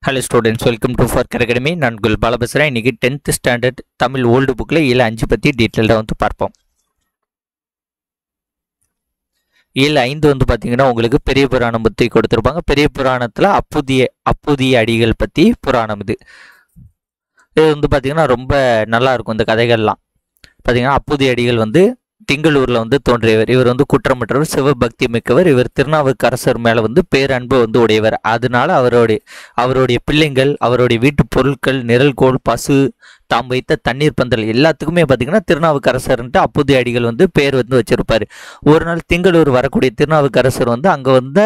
Hello students, welcome to Farker Academy. நான் உங்கள் பாலா பேசுகிறேன். இன்றைக்கி 10th ஸ்டாண்டர்ட் தமிழ் ஓல்டு புக்கில் 7-5 பற்றி டீட்டெயில்டாக வந்து பார்ப்போம். 7-5 வந்து பார்த்தீங்கன்னா உங்களுக்கு பெரிய புராணம் பற்றி கொடுத்துருப்பாங்க. பெரிய புராணத்தில் அப்புதிய அடிகள் பற்றி புராணம் இது வந்து பார்த்தீங்கன்னா ரொம்ப நல்லாயிருக்கும். இந்த கதைகள்லாம் பார்த்தீங்கன்னா அப்புதிய அடிகள் வந்து திங்களூரில் வந்து தோன்றியவர். இவர் வந்து குற்றமற்றவர், சிவபக்தி மிக்கவர். இவர் திருநாவுக்கரசர் மேலே வந்து பேரன்பு வந்து உடையவர். அதனால அவருடைய பிள்ளைங்கள், அவருடைய வீட்டு பொருட்கள், நிழல்கோள், பசு, தாம் வைத்த தண்ணீர் பந்தல் எல்லாத்துக்குமே பார்த்தீங்கன்னா திருநாவுக்கரசர்ன்ட்டு அப்புதிய அடிகள் வந்து பேர் வந்து வச்சிருப்பார். ஒரு நாள் திங்களூர் வரக்கூடிய திருநாவுக்கரசர் வந்து அங்கே வந்த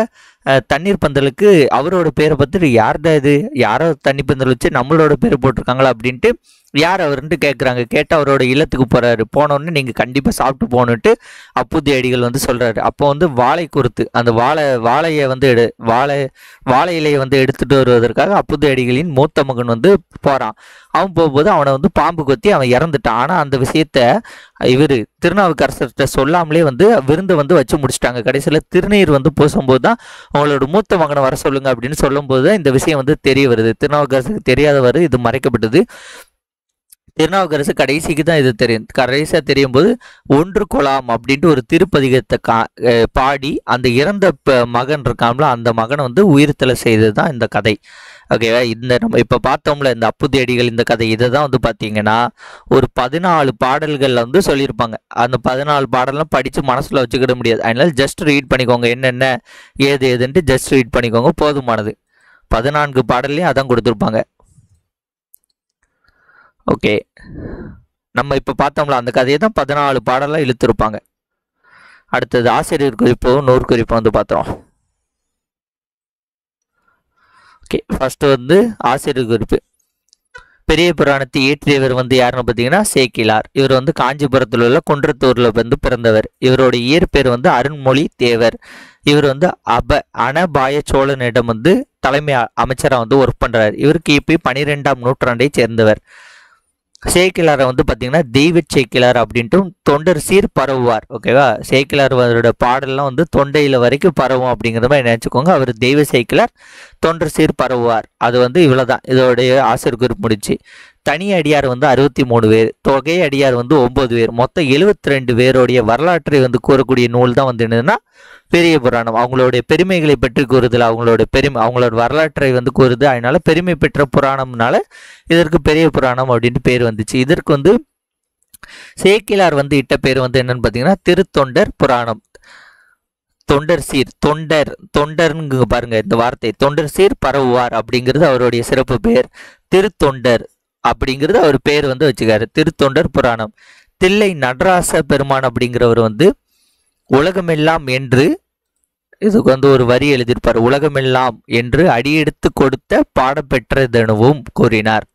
தண்ணீர் பந்தலுக்கு அவரோட பேரை பார்த்துட்டு யார்டா இது, யாரோ தண்ணி பந்தல் வச்சு நம்மளோட பேரை போட்டிருக்காங்களா அப்படின்ட்டு யார் அவருன்ட்டு கேட்குறாங்க. கேட்டால் அவரோட இல்லத்துக்கு போகிறாரு. போனோடனே நீங்கள் கண்டிப்பாக சாப்பிட்டு போகணுன்ட்டு அப்புதிய அடிகள் வந்து சொல்கிறாரு. அப்போ வந்து வாழை குறுத்து அந்த வாழையை வந்து வாழை இலையை வந்து எடுத்துகிட்டு வருவதற்காக அப்புதிய அடிகளின் மூத்த மகன் வந்து போகிறான். அவன் போகும்போது அவனை வந்து பாம்பு கொத்தி அவன் இறந்துட்டான். ஆனால் அந்த விஷயத்த இவர் திருநாவுக்கரசர்கிட்ட சொல்லாமலே வந்து விருந்து வந்து வச்சு முடிச்சிட்டாங்க. கடைசியில் திருநீர் வந்து பூசும்போது தான் அவங்களோட மூத்த மகனை வர சொல்லுங்க அப்படின்னு சொல்லும்போது தான் இந்த விஷயம் வந்து தெரிய வருது. திருநாவுக்கரசுக்கு தெரியாதவர் இது மறைக்கப்பட்டது. திருநாவுக்கரசு கடைசிக்கு தான் இது தெரியும். கடைசியாக தெரியும் போது ஒன்று கொலாம் அப்படின்ட்டு ஒரு திருப்பதிகத்தை பாடி அந்த இறந்த மகன் இருக்காங்களோ அந்த மகனை வந்து உயிர்த்தலை செய்தது தான் இந்த கதை. ஓகேவா? இந்த நம்ம இப்போ பார்த்தோம்ல இந்த அப்புதிய அடிகள் இந்த கதை, இதை தான் வந்து பார்த்தீங்கன்னா ஒரு 14 பாடல்களில் வந்து சொல்லியிருப்பாங்க. அந்த 14 பாடலாம் படித்து மனசில் வச்சுக்கிட முடியாது. அதனால ஜஸ்ட் ரீட் பண்ணிக்கோங்க, என்னென்ன ஏதுன்ட்டு ஜஸ்ட் ரீட் பண்ணிக்கோங்க, போதுமானது. 14 பாடல்லையும் அதான் கொடுத்துருப்பாங்க. ஓகே, நம்ம இப்போ பார்த்தோம்ல அந்த கதையை தான் 14 பாடலாம் இழுத்துருப்பாங்க. அடுத்தது ஆசிரியர் குறிப்போ நூறு குறிப்போ வந்து பார்த்தோம். ஓகே, ஃபர்ஸ்ட் வந்து ஆசிரியர் குறிப்பு. பெரிய புராணத்தை இயற்றியவர் வந்து யாருன்னு பார்த்தீங்கன்னா சேக்கிலார். இவர் வந்து காஞ்சிபுரத்தில் உள்ள குன்றத்தூரில் வந்து பிறந்தவர். இவருடைய இயற்பெயர் வந்து அருண்மொழி தேவர். இவர் வந்து அனபாய சோழனிடம் வந்து தலைமை அமைச்சராக வந்து ஒர்க் பண்ணுறாரு. இவர் கிபி 12ஆம் நூற்றாண்டை சேர்ந்தவர். சேக்கிலாரை வந்து பார்த்தீங்கன்னா தெய்வ சேக்கிலார் அப்படின்ட்டு தொண்டர் சீர் பரவுவார். ஓகேவா? சேக்கிலாரோட பாடல்லாம் வந்து தொண்டையில் வரைக்கும் பரவும் அப்படிங்கிற மாதிரி நினச்சிக்கோங்க. அவர் தெய்வ சேக்கிலார், தொண்டர் சீர் பரவுவார். அது வந்து இவ்வளோதான் இதோடைய ஆசிரியர் குறிப்பு முடிச்சு. தனி அடியார் வந்து 63 பேர், தொகை அடியார் வந்து 9 பேர், மொத்தம் 72 பேருடைய வரலாற்றை வந்து கூறக்கூடிய நூல் தான் வந்து என்னதுன்னா பெரிய புராணம். அவங்களுடைய பெருமைகளை பற்றி கூறுதல், அவங்களோட வரலாற்றை வந்து கூறுது. அதனால பெருமை பெற்ற புராணம்னால இதற்கு பெரிய புராணம் அப்படின்ட்டு பேர் வந்துச்சு. இதற்கு வந்து சேக்கிலார் வந்து இட்ட பேர் வந்து என்னன்னு பார்த்தீங்கன்னா திருத்தொண்டர் புராணம். தொண்டர் சீர், தொண்டர்ங்க பாருங்க இந்த வார்த்தை, தொண்டர் சீர் பரவுவார் அப்படிங்கிறது அவருடைய சிறப்பு பேர். திருத்தொண்டர் அப்படிங்கிறது அவர் பேர் வந்து வச்சுக்காரு, திருத்தொண்டர் புராணம். தில்லை நடராச பெருமான் அப்படிங்கிறவர் வந்து உலகமெல்லாம் என்று இதுக்கு வந்து ஒரு வரி எழுதியிருப்பார். உலகமெல்லாம் என்று அடியெடுத்து கொடுத்த பாடப்பெற்றதெனவும் கூறினார்.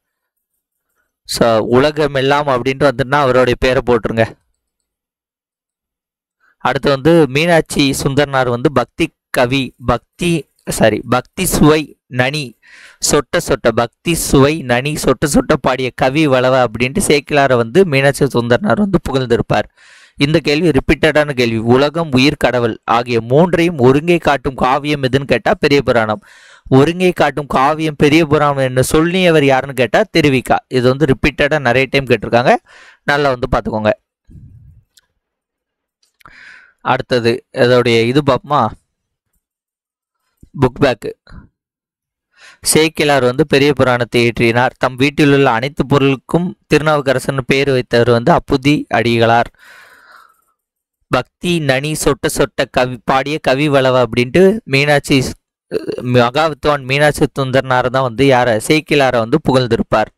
ஸோ உலகமெல்லாம் அப்படின்ட்டு வந்துன்னா அவருடைய பேரை போட்டுருங்க. அடுத்து வந்து மீனாட்சி சுந்தரனார் வந்து பக்தி சுவை நனி சொட்ட பாடிய கவி வளவ அப்படின்ட்டு சேக்கிலாரை வந்து மீனாட்சி சுந்தரனார் வந்து புகழ்ந்திருப்பார். இந்த கேள்வி ரிப்பீட்டடான கேள்வி. உலகம், உயிர், கடவுள் ஆகிய மூன்றையும் ஒருங்கே காட்டும் காவியம் எதுன்னு கேட்டால் பெரிய புராணம். ஒருங்கே காட்டும் காவியம் பெரிய புராணம் என்ன சொல்லியவர் யாருன்னு கேட்டால் திருவிக்கா. இது வந்து ரிப்பீட்டடாக நிறைய டைம் கேட்டிருக்காங்க, நல்லா வந்து பார்த்துக்கோங்க. அடுத்தது இதோடைய இது பார்ப்போமா, புக் பேக்கு. சேக்கிலார் வந்து பெரிய புராணத்தை இயற்றினார். தம் வீட்டில் உள்ள அனைத்து பொருளுக்கும் திருநாவுக்கரசன் பேர் வைத்தவர் வந்து அப்புதி அடிகளார். பக்தி நனி சொட்ட கவி பாடிய கவி வளவ அப்படின்ட்டு மகாவித்வான் மீனாட்சி சுந்தரனார் தான் வந்து சேக்கிலாரை வந்து புகழ்ந்திருப்பார்.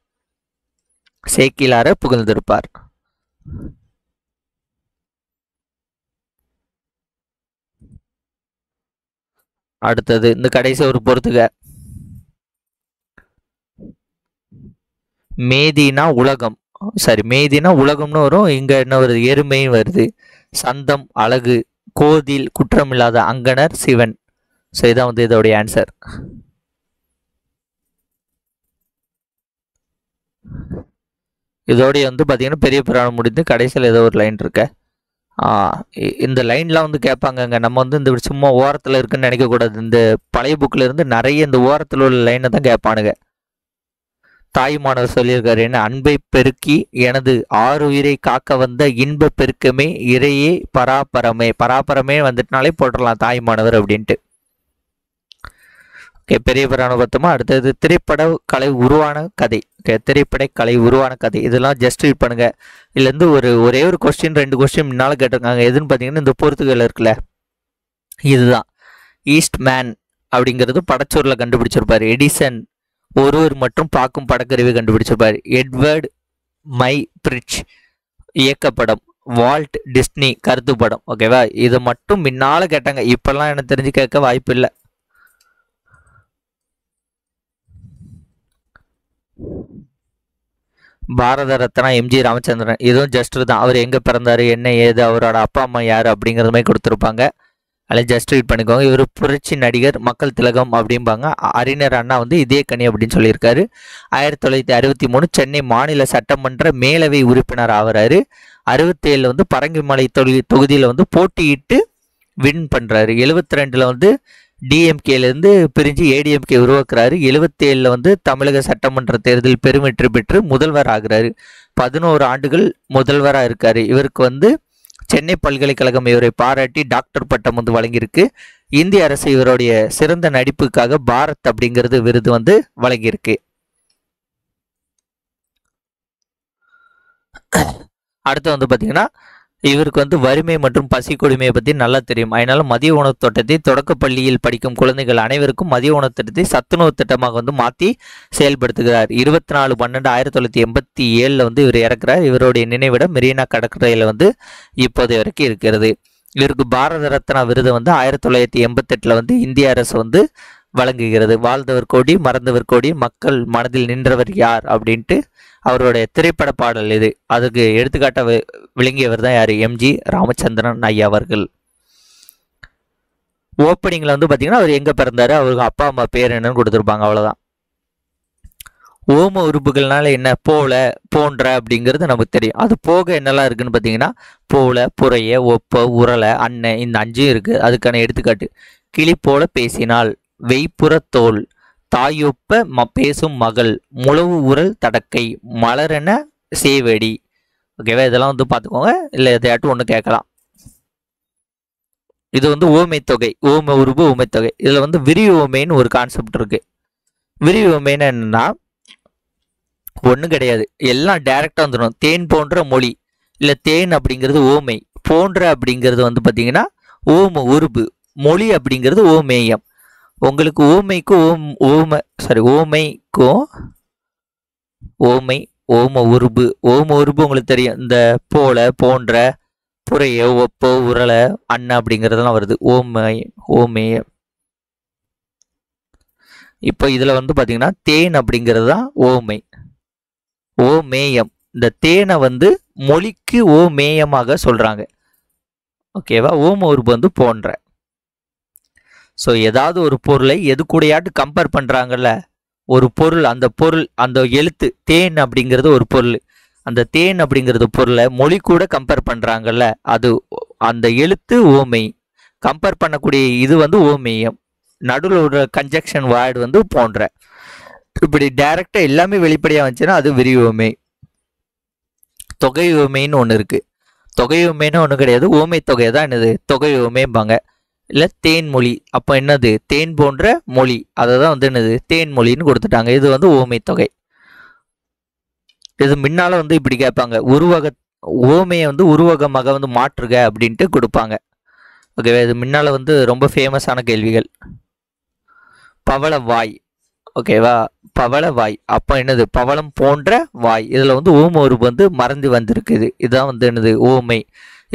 அடுத்தது இந்த கடைசி ஒரு பொறுத்துக. மேதினா உலகம்னு வரும். இங்க என்ன வருது, எருமையும் வருது. சந்தம் அழகு, கோதில் குற்றமில்லாத, அங்கனர் சிவன். ஸோ இதான் வந்து இதோடைய ஆன்சர். இதோடைய வந்து பார்த்தீங்கன்னா பெரிய புராணம் முடிந்து கடைசியில் ஏதோ ஒரு லைன் இருக்க, இந்த லைன்லாம் வந்து கேட்பாங்கங்க. நம்ம வந்து இந்த சும்மா ஓரத்தில் இருக்குன்னு நினைக்கக்கூடாது. இந்த பழைய புக்கில் இருந்து நிறைய இந்த ஓரத்தில் உள்ள லைனை தான் கேட்பானுங்க. தாயுமானவர் சொல்லியிருக்காரு என்ன, அன்பை பெருக்கி எனது ஆறுயிரை காக்க வந்த இன்ப பெருக்கமே இறையே பராபரமே. பராபரமே வந்துட்டுனாலே போட்டுடலாம் தாயுமானவர் அப்படின்ட்டு. ஓகே, பெரிய புராணம் பார்த்தோமா. அடுத்தது திரைப்பட கலை உருவான கதை. ஓகே, திரைப்பட கலை உருவான கதை. இதெல்லாம் ஜஸ்ட் ரீட் பண்ணுங்க. இதுலேருந்து ஒரே ஒரு கொஸ்டின் 2 கொஸ்டின் முன்னால் கேட்டிருக்காங்க. எதுன்னு பார்த்தீங்கன்னா இந்த போர்த்துகல் இருக்குல்ல, இதுதான். ஈஸ்ட் மேன் அப்படிங்கிறது படச்சூரில் கண்டுபிடிச்சிருப்பார் எடிசன். ஒருவர் மற்றும் பார்க்கும் படக்கருவி கண்டுபிடிச்சிருப்பார் எட்வர்ட் மை பிரிட்ஜ். இயக்கப்படம் வால்ட் டிஸ்னி. கருத்து படம். ஓகேவா, இதை மட்டும் முன்னால் கேட்டாங்க. இப்பெல்லாம் எனக்கு தெரிஞ்சு கேட்க வாய்ப்பு இல்லை. பாரத ரத்னா எம்ஜி ராமச்சந்திரன். இதுவும் ஜஸ்ட் தான். அவர் எங்கே பிறந்தார், என்ன ஏது, அவரோட அப்பா அம்மா யார் அப்படிங்கிறது மாதிரி கொடுத்துருப்பாங்க. அதில் ஜஸ்ட் ரீட் பண்ணிக்கோங்க. இவர் புரட்சி நடிகர், மக்கள் திலகம் அப்படிம்பாங்க. அறிஞர் அண்ணா வந்து இதே கனி அப்படின்னு சொல்லியிருக்காரு. 1963 சென்னை மாநில சட்டமன்ற மேலவை உறுப்பினர் ஆகிறாரு. 67 வந்து பரங்கிமலை தொகுதியில் வந்து போட்டியிட்டு வின் பண்ணுறாரு. 72 வந்து டிஎம்கேலேருந்து பிரிஞ்சு ஏடிஎம்கே உருவாக்குறாரு. 77 வந்து தமிழக சட்டமன்ற தேர்தல் பெருவெற்றி பெற்று முதல்வர் ஆகிறாரு. 11 ஆண்டுகள் முதல்வராக இருக்காரு. இவருக்கு வந்து சென்னை பல்கலைக்கழகம் இவரை பாராட்டி டாக்டர் பட்டம் வந்து வழங்கியிருக்கு. இந்திய அரசு இவருடைய சிறந்த நடிப்புக்காக பாரத் அப்படிங்கிறது விருது வந்து வழங்கியிருக்கு. அடுத்து வந்து பார்த்தீங்கன்னா இவருக்கு வந்து வறுமை மற்றும் பசி கொடுமையை பற்றி நல்லா தெரியும். அதனால மதிய உணவு திட்டத்தை தொடக்க பள்ளியில் படிக்கும் குழந்தைகள் அனைவருக்கும் மதிய உணவு திட்டத்தை சத்துணவு திட்டமாக வந்து மாற்றி செயல்படுத்துகிறார். 24/12/1987 வந்து இவர் இறக்குறார். இவருடைய நினைவிடம் மெரினா கடற்கரையில் வந்து இப்போது வரைக்கும் இருக்கிறது. இவருக்கு பாரத ரத்னா விருது வந்து 1988 வந்து இந்திய அரசு வந்து வழங்குகிறது. வாழ்ந்தவர் கோடி மறந்தவர் கோடி, மக்கள் மனதில் நின்றவர் யார் அப்படின்ட்டு அவருடைய திரைப்பட பாடல் இது. அதுக்கு எடுத்துக்காட்ட விளங்கியவர் தான் யார், எம்ஜி ராமச்சந்திரன் ஐயா அவர்கள். ஓப்பனிங்கில் வந்து பார்த்தீங்கன்னா அவர் எங்கே பிறந்தார், அவருக்கு அப்பா அம்மா பேர் என்னன்னு கொடுத்துருப்பாங்க, அவ்வளோதான். ஓம உறுப்புகள்னால என்ன, போல போன்ற அப்படிங்கிறது நமக்கு தெரியும். அது போக என்னெல்லாம் இருக்குன்னு பார்த்தீங்கன்னா போல, புறைய, ஒப்ப, உரலை, அன்ன, இந்த 5 இருக்குது. அதுக்கான எடுத்துக்காட்டு கிளி போல பேசினால், வெய்ப்புற தோல், தாயொப்ப பேசும் மகள், முழவு உரல் தடக்கை, மலரென சேவடி. ஓகேவா, இதெல்லாம் வந்து பார்த்துக்கோங்க. இல்லை எதையாட்டும் ஒன்று கேட்கலாம். இது வந்து ஓமை தொகை, ஓம உருபு ஓமை தொகை. இதில் வந்து விரி ஓமைன்னு ஒரு கான்செப்ட் இருக்கு. விரி ஓமைன்னு என்னன்னா ஒன்றும் கிடையாது, எல்லாம் டைரக்டாக வந்துடும். தேன் போன்ற மொழி, இல்லை தேன் அப்படிங்கிறது ஓமை, போன்ற அப்படிங்கிறது வந்து பார்த்தீங்கன்னா ஓம உருபு, மொழி அப்படிங்கிறது ஓமேயம். உங்களுக்கு ஓமைக்கும் ஓமைக்கும் ஓமை ஓம உருபு, ஓம உருபு உங்களுக்கு தெரியும். இந்த போல, போன்ற, புறைய, ஒப்போ, உரலை, அன்ன அப்படிங்கிறதெல்லாம் வருது. ஓமேய. இப்போ இதில் வந்து பார்த்தீங்கன்னா தேன் அப்படிங்கிறது தான் ஓமை, ஓமேயம். இந்த தேனை வந்து மொழிக்கு ஓமேயமாக சொல்கிறாங்க. ஓகேவா, ஓம உருபு வந்து போன்ற. ஸோ ஏதாவது ஒரு பொருளை எது கூடயாட்டு கம்பேர் பண்ணுறாங்கல்ல, ஒரு பொருள், அந்த பொருள், அந்த எழுத்து தேன் அப்படிங்கிறது ஒரு பொருள், அந்த தேன் அப்படிங்கிறது பொருளை மொழி கூட கம்பேர் பண்ணுறாங்கல்ல, அது அந்த எழுத்து ஓமை, கம்பேர் பண்ணக்கூடிய இது வந்து ஓமேயம். நடுவில் ஒரு கன்ஜக்ஷன் வேர்டு வந்து போன்ற. இப்படி டைரக்டாக எல்லாமே வெளிப்படையாக வந்துச்சுன்னா அது விரி ஓமை. தொகை ஓமைன்னு ஒன்று இருக்குது. தொகை ஓமைன்னு ஒன்றும் கிடையாது, ஓமை தொகை தான் என்னது, தொகை ஓமைம்பாங்க. இல்லை தேன்மொழி, அப்போ என்னது, தேன் போன்ற மொழி, அதை தான் வந்து என்னது தேன்மொழின்னு கொடுத்துட்டாங்க. இது வந்து ஓமை தொகை. இது முன்னால் வந்து இப்படி கேட்பாங்க, ஓமையை வந்து உருவகமாக வந்து மாற்றுக அப்படின்ட்டு கொடுப்பாங்க. ஓகேவா, இது முன்னால் வந்து ரொம்ப ஃபேமஸான கேள்விகள். பவள வாய். ஓகேவா, பவள வாய், அப்போ என்னது பவளம் போன்ற வாய். இதில் வந்து ஓம உருபு வந்து மறந்து வந்திருக்குது. இதுதான் வந்து என்னது ஓமை.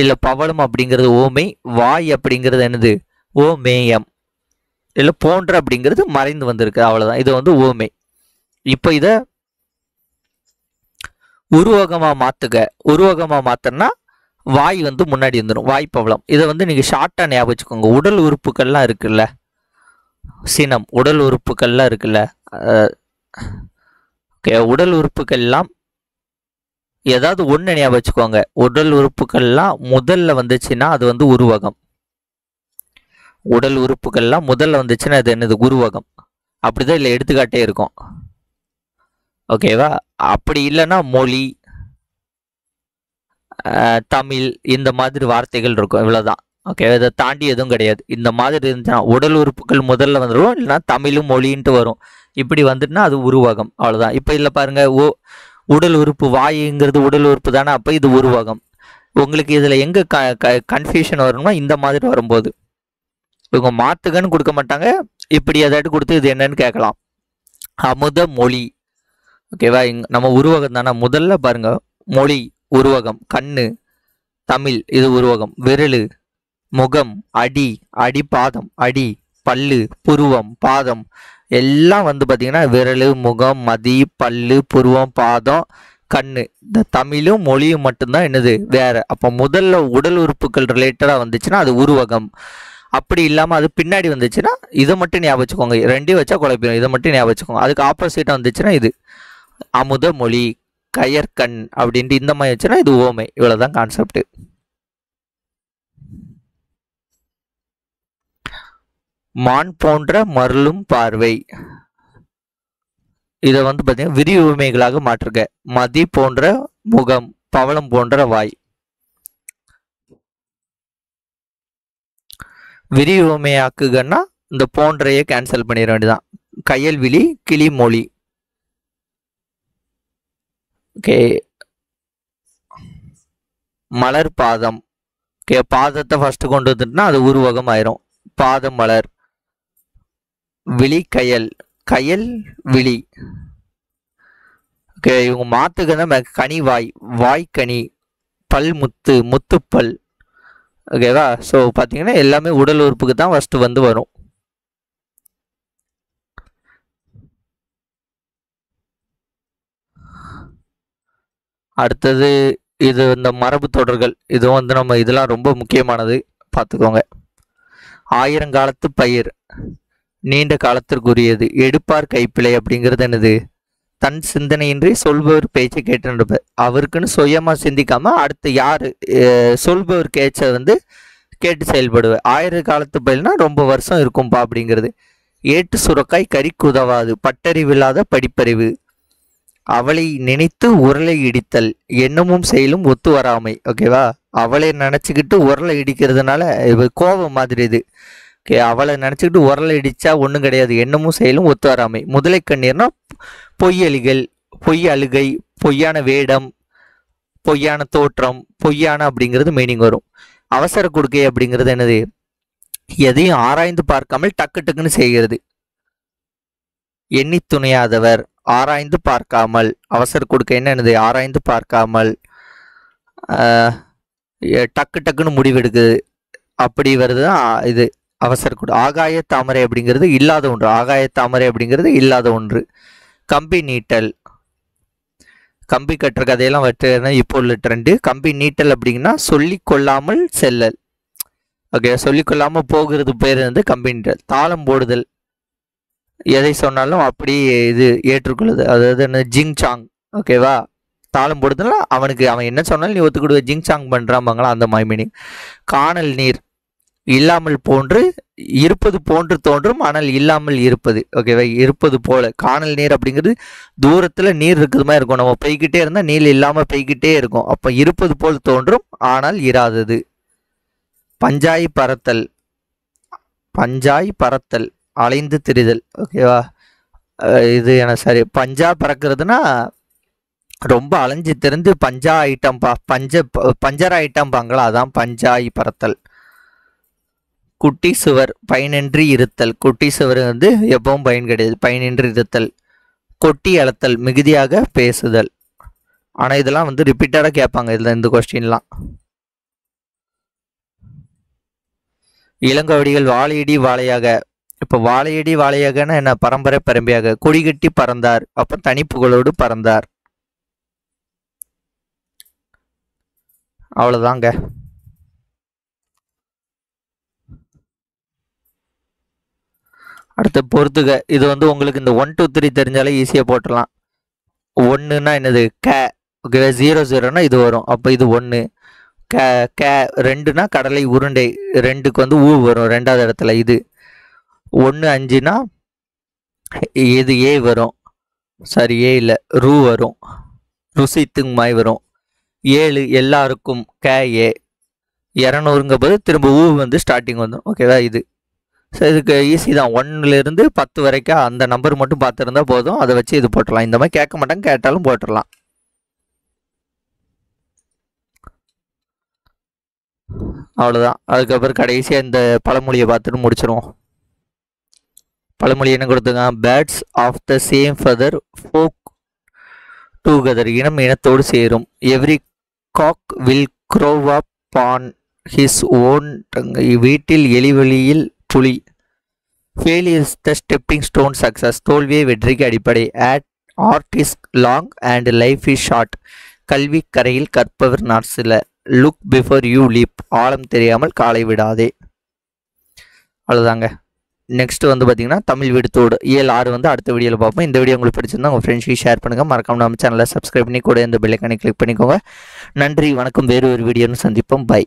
இல்லை பவளம் அப்படிங்கிறது ஓமை, வாய் அப்படிங்கிறது என்னது ஓமேயம், இல்லை போன்ற அப்படிங்கிறது மறைந்து வந்திருக்கு, அவ்வளோதான். இது வந்து ஓமை. இப்போ இதை உருவகமாக மாற்றுக. உருவகமாக மாற்றினா வாய் வந்து முன்னாடி வந்துடும், வாய் பவளம். இதை வந்து நீங்கள் ஷார்ட்டாக ஞாபகம் வச்சுக்கோங்க. உடல் உறுப்புகள்லாம் இருக்குல்ல, சினம், உடல் உறுப்புகள்லாம் இருக்குல்ல, ஓகே, உடல் உறுப்புகள்லாம் ஏதாவது ஒன்று ஞாபகம் வச்சுக்கோங்க. உடல் உறுப்புகள்லாம் முதல்ல வந்துச்சுன்னா அது வந்து உருவகம். உடல் உறுப்புகள்லாம் முதல்ல வந்துச்சுன்னா அது என்னது? உருவகம். அப்படிதான் இல்லை எடுத்துக்காட்டே இருக்கும். ஓகேவா? அப்படி இல்லைன்னா மொழி, தமிழ் இந்த மாதிரி வார்த்தைகள் இருக்கும். இவ்வளோதான். ஓகே, இதை தாண்டி எதுவும் கிடையாது. இந்த மாதிரி இருந்துச்சுன்னா உடல் உறுப்புகள் முதல்ல வந்துடும், இல்லைன்னா தமிழும் மொழின்ட்டு வரும். இப்படி வந்துட்டுனா அது உருவகம். அவ்வளோதான். இப்போ இல்லை பாருங்க, உடல் உறுப்பு வாயுங்கிறது உடல் உறுப்பு தானே, அப்போ இது உருவகம். உங்களுக்கு இதில் எங்கே கன்ஃபியூஷன் வரணும்னா இந்த மாதிரி வரும்போது இவங்க மாத்துகன்னு கொடுக்க மாட்டாங்க, இப்படி ஏதாட்டு கொடுத்து இது என்னன்னு கேட்கலாம். அமுத மொழி. ஓகேவா? நம்ம உருவகம் தானே. முதல்ல பாருங்க, மொழி உருவகம், கண்ணு தமிழ் இது உருவகம், விரலு முகம், அடி அடி பாதம், அடி பல்லு புருவம் பாதம் எல்லாம் வந்து பார்த்தீங்கன்னா விரலு முகம் மதி பல்லு புருவம் பாதம் கண்ணு. இந்த தமிழும் மொழியும் மட்டும்தான் என்னது வேற. அப்போ முதல்ல உடல் உறுப்புகள் ரிலேட்டடாக வந்துச்சுன்னா அது உருவகம். அப்படி இல்லாமல் அது பின்னாடி வந்துச்சுன்னா இதை மட்டும் ஞாபகம் வச்சுக்கோங்க. ரெண்டையும் வச்சா குழப்பிடும். இதை மட்டும் ஞாபகம் வச்சுக்கோங்க. அதுக்கு ஆப்போசிட்டாக வந்துச்சுன்னா இது அமுத மொழி, கயற்கண் அப்படின்ட்டு இந்த மாதிரி வச்சுன்னா இது ஓமை. இவ்வளோதான் கான்செப்ட். மான் போன்ற மருளும் பார்வை, இதை வந்து பார்த்தீங்கன்னா விரிவுமைகளாக மாற்றுக. மதி போன்ற முகம், பவளம் போன்ற வாய். விரிவுமையாக்குகன்னா இந்த போன்றையே கேன்சல் பண்ணிட வேண்டியதான். கயல்விழி, கிளி மொழி. ஓகே, மலர் பாதம். ஓகே, பாதத்தை ஃபர்ஸ்ட் கொண்டு வந்துட்டுனா அது உருவகம் ஆயிரும். பாதம் மலர். விழி கயல், கயல் விழி. ஓகே, இவங்க மாத்துக்கன்னா கனி வாய், வாய்க்கனி, பல் முத்து, முத்துப்பல். ஓகேவா? ஸோ பார்த்தீங்கன்னா எல்லாமே உடல் உறுப்புக்கு தான் ஃபர்ஸ்ட் வந்து வரும். அடுத்தது இது இந்த மரபு தொடர்கள். இதுவும் வந்து நம்ம இதெல்லாம் ரொம்ப முக்கியமானது, பார்த்துக்கோங்க. ஆயிரங்காலத்து பயிர், நீண்ட காலத்திற்குரியது. எடுப்பார் கைப்பிழை அப்படிங்கிறது என்னது? தன் சிந்தனையின்றி சொல்பவர் பேச்சை கேட்டு அவருக்குன்னு சுயமா சிந்திக்காம அடுத்து யாரு சொல்பவர் கேச்ச வந்து கேட்டு செயல்படுவேன். ஆயிர காலத்து பயில்னா ரொம்ப வருஷம் இருக்கும்பா அப்படிங்கிறது. ஏட்டு சுரக்காய் கறிக்கு உதவாது, பட்டறிவில்லாத படிப்பறிவு. அவளை நினைத்து உரலை இடித்தல், எண்ணமும் செயலும் ஒத்து வராமை. ஓகேவா? அவளை நினச்சிக்கிட்டு உரலை இடிக்கிறதுனால கோபம் மாதிரி இது. ஓகே, அவளை நினச்சிக்கிட்டு உரலை இடித்தா ஒன்றும் கிடையாது, எண்ணமும் செயலும் ஒத்து வராமை. முதலை கண்ணீர்னா பொய்யலிகள், பொய் அழுகை, பொய்யான வேடம், பொய்யான தோற்றம், பொய்யான அப்படிங்கிறது மீனிங் வரும். அவசர கொடுக்கை அப்படிங்கிறது என்னது? எதையும் ஆராய்ந்து பார்க்காமல் டக்கு டக்குன்னு செய்கிறது. எண்ணி துணையாதவர், ஆராய்ந்து பார்க்காமல். அவசர கொடுக்கை என்னது? ஆராய்ந்து பார்க்காமல் டக்கு டக்குன்னு முடிவெடுக்குது, அப்படி வருதுதான் இது அவசர கொடு. ஆகாய தாமரை அப்படிங்கிறது இல்லாத ஒன்று, ஆகாய தாமரை அப்படிங்கிறது இல்லாத ஒன்று. கம்பி நீட்டல், கம்பி கட்டுற கதையெல்லாம் வச்சுன்னா இப்போ உள்ள ட்ரெண்டு. கம்பி நீட்டல் அப்படிங்கன்னா சொல்லி கொள்ளாமல் செல்லல். ஓகே, சொல்லி கொள்ளாமல் போகிறது பேர் வந்து கம்பி நீட்டல். தாளம் போடுதல், எதை சொன்னாலும் அப்படி இது ஏற்றுக்கொள்ளுது, அதாவது என்ன? ஜிங் சாங். ஓகேவா? தாளம் போடுதல்னா அவனுக்கு அவன் என்ன சொன்னாலும் நீ ஒத்துக்கிடுவ, ஜிங் சாங் பண்ணுறாம்பாங்களா, அந்த மாதிரி மீனிங். காணல் நீர், இல்லாமல் போன்று இருப்பது போன்று தோன்றும் ஆனால் இல்லாமல் இருப்பது. ஓகேவா? இருப்பது போல. காணல் நீர் அப்படிங்கிறது தூரத்தில் நீர் இருக்கிறது மாதிரி இருக்கும், நம்ம பெய்கிட்டே இருந்தால் நீர் இல்லாமல் பெய்கிட்டே இருக்கும். அப்போ இருப்பது போல் தோன்றும் ஆனால் இராதது. பஞ்சாய் பறத்தல், பஞ்சாய் பறத்தல் அலைந்து திரிதல். ஓகேவா? இது எனக்கு சரி. பஞ்சா பறக்கிறதுனா ரொம்ப அலைஞ்சு திரிந்து பஞ்சா ஐட்டம்பா, பஞ்சர் ஐட்டம்பாங்களா, அதான் பஞ்சாய் பறத்தல். குட்டி சுவர், பயனின்றி இருத்தல். குட்டி சுவர் வந்து எப்பவும் பயன் கிடையாது, பயனின்றி இருத்தல். கொட்டி அளத்தல், மிகுதியாக பேசுதல். ஆனால் இதெல்லாம் வந்து ரிப்பீட்டடாக கேட்பாங்க இதில் இந்த கொஸ்டின்லாம். இளங்கவடிகள் வாழையடி வாழையாக. இப்போ வாழையடி வாழையாகனா என்ன? பரம்பரை பரம்பரையாக. கொடிகட்டி பறந்தார், அப்போ தனிப்புகளோடு பறந்தார். அவ்வளோதாங்க. அடுத்து பொறுத்துக. இது வந்து உங்களுக்கு இந்த 1 2 3 தெரிஞ்சாலே ஈஸியாக போட்டுடலாம். ஒன்றுனா என்னது? க, ஓகேவா? 0 0னா இது வரும். அப்போ இது 1. கே கே 2னா கடலை உருண்டை, 2க்கு வந்து ஊ வரும் 2வது இடத்துல. இது 1 5னா இது ஏ வரும், சாரி ஏ இல்லை ரூ வரும், ருசித்துங்மாய் வரும். 7 எல்லாருக்கும் கே ஏ. 200ங்க போது திரும்ப ஊ வந்து ஸ்டார்டிங் வந்துடும். ஓகேவா? இது ஸோ இதுக்கு ஈஸி தான். 1லேருந்து 10 வரைக்கும் அந்த நம்பர் மட்டும் பார்த்துருந்தா போதும். அதை வச்சு இது போட்டுடலாம். இந்த மாதிரி கேட்க மாட்டாங்க, கேட்டாலும் போட்டுடலாம். அவ்வளோதான். அதுக்கப்புறம் கடைசியாக இந்த பழமொழியை பார்த்துட்டு முடிச்சிருவோம். பழமொழி என்ன கொடுத்துங்க? Birds of the same feather flock together. இனம் இனத்தோடு சேரும். Every cock will crow upon his own tongue. வீட்டில் எலிவெளியில் புலி. Failure is the stepping stone success. தோல்வியை வெற்றிக்கு அடிப்படை. Art is long and life is short. கல்வி கரையில் கற்பவர் நாட்சில. Look before you leap. ஆழம் தெரியாமல் காலை விடாதே. அவ்வளோதாங்க. நெக்ஸ்ட் வந்து பார்த்தீங்கன்னா தமிழ் விடுத்தோடு இயல் 6 வந்து அடுத்த வீடியோவில் பார்ப்போம். இந்த வீடியோ உங்களுக்கு பிடிச்சிருந்தா உங்கள் ஃப்ரெண்ட்ஸ்க்கு ஷேர் பண்ணுங்கள். மறக்காம நம்ம சேனலை சப்ஸ்கிரைப் பண்ணி கூட இந்த பெல் ஐகானை கிளிக் பண்ணிக்கோங்க. நன்றி, வணக்கம். வேறு ஒரு வீடியோன்னு சந்திப்போம். பை.